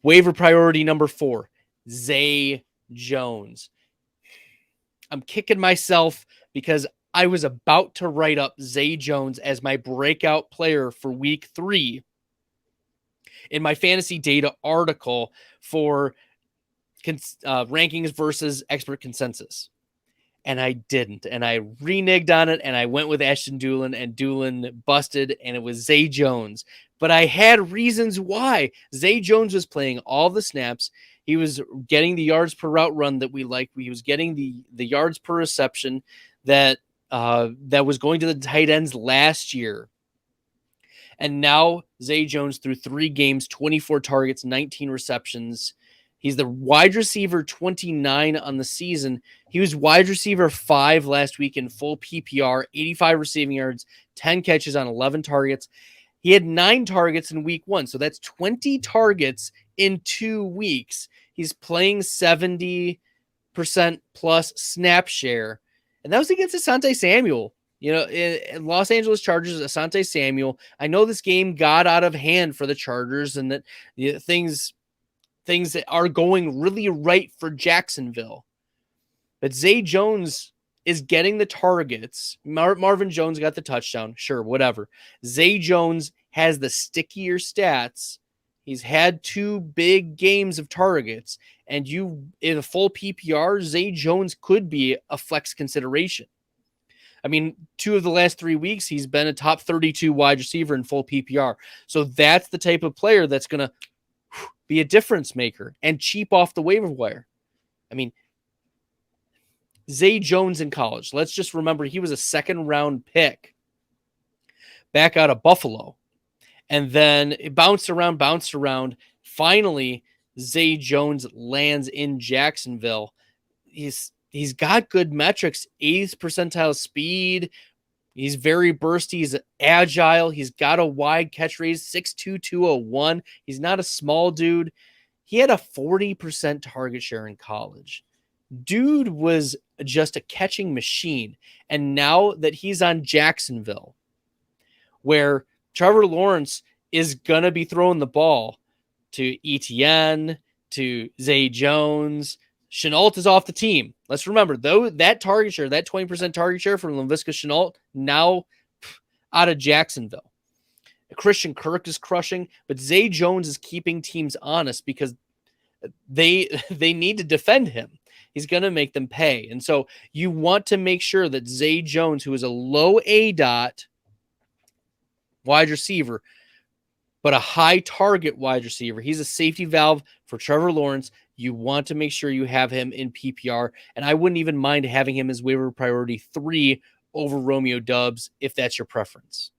Waiver priority number 4, Zay Jones. I'm kicking myself because I was about to write up Zay Jones as my breakout player for week 3 in my fantasy data article for rankings versus expert consensus. And I didn't. And I reneged on it, and I went with Ashton Dulin, and Dulin busted, and it was Zay Jones. But I had reasons why. Zay Jones was playing all the snaps. He was getting the yards per route run that we like. He was getting the yards per reception that was going to the tight ends last year. And now Zay Jones through 3 games, 24 targets, 19 receptions. He's the wide receiver 29 on the season. He was wide receiver 5 last week in full PPR, 85 receiving yards, 10 catches on 11 targets. He had 9 targets in week 1, so that's 20 targets in 2 weeks. He's playing 70% plus snap share, and that was against Asante Samuel. You know, in Los Angeles Chargers, Asante Samuel. I know this game got out of hand for the Chargers, and that things that are going really right for Jacksonville. But Zay Jones is getting the targets. Marvin Jones got the touchdown. Sure, whatever. Zay Jones has the stickier stats. He's had 2 big games of targets. And in a full PPR, Zay Jones could be a flex consideration. I mean, 2 of the last 3 weeks, he's been a top 32 wide receiver in full PPR. So that's the type of player that's going to be a difference maker and cheap off the waiver wire. I mean, Zay Jones in college. Let's just remember he was a 2nd-round pick back out of Buffalo. And then it bounced around. Finally, Zay Jones lands in Jacksonville. He's got good metrics, 8th percentile speed. He's very bursty. He's agile. He's got a wide catch rate, 6'2", 201. He's not a small dude. He had a 40% target share in college. Dude was just a catching machine. And now that he's on Jacksonville, where Trevor Lawrence is going to be throwing the ball to Etienne, to Zay Jones, Shenault is off the team. Let's remember, though, that target share, that 20% target share from Laviska Shenault, now out of Jacksonville. Christian Kirk is crushing, but Zay Jones is keeping teams honest because they need to defend him. He's going to make them pay. And so you want to make sure that Zay Jones, who is a low ADOT wide receiver, but a high target wide receiver, he's a safety valve for Trevor Lawrence. You want to make sure you have him in PPR, and I wouldn't even mind having him as waiver priority 3 over Romeo Doubs if that's your preference.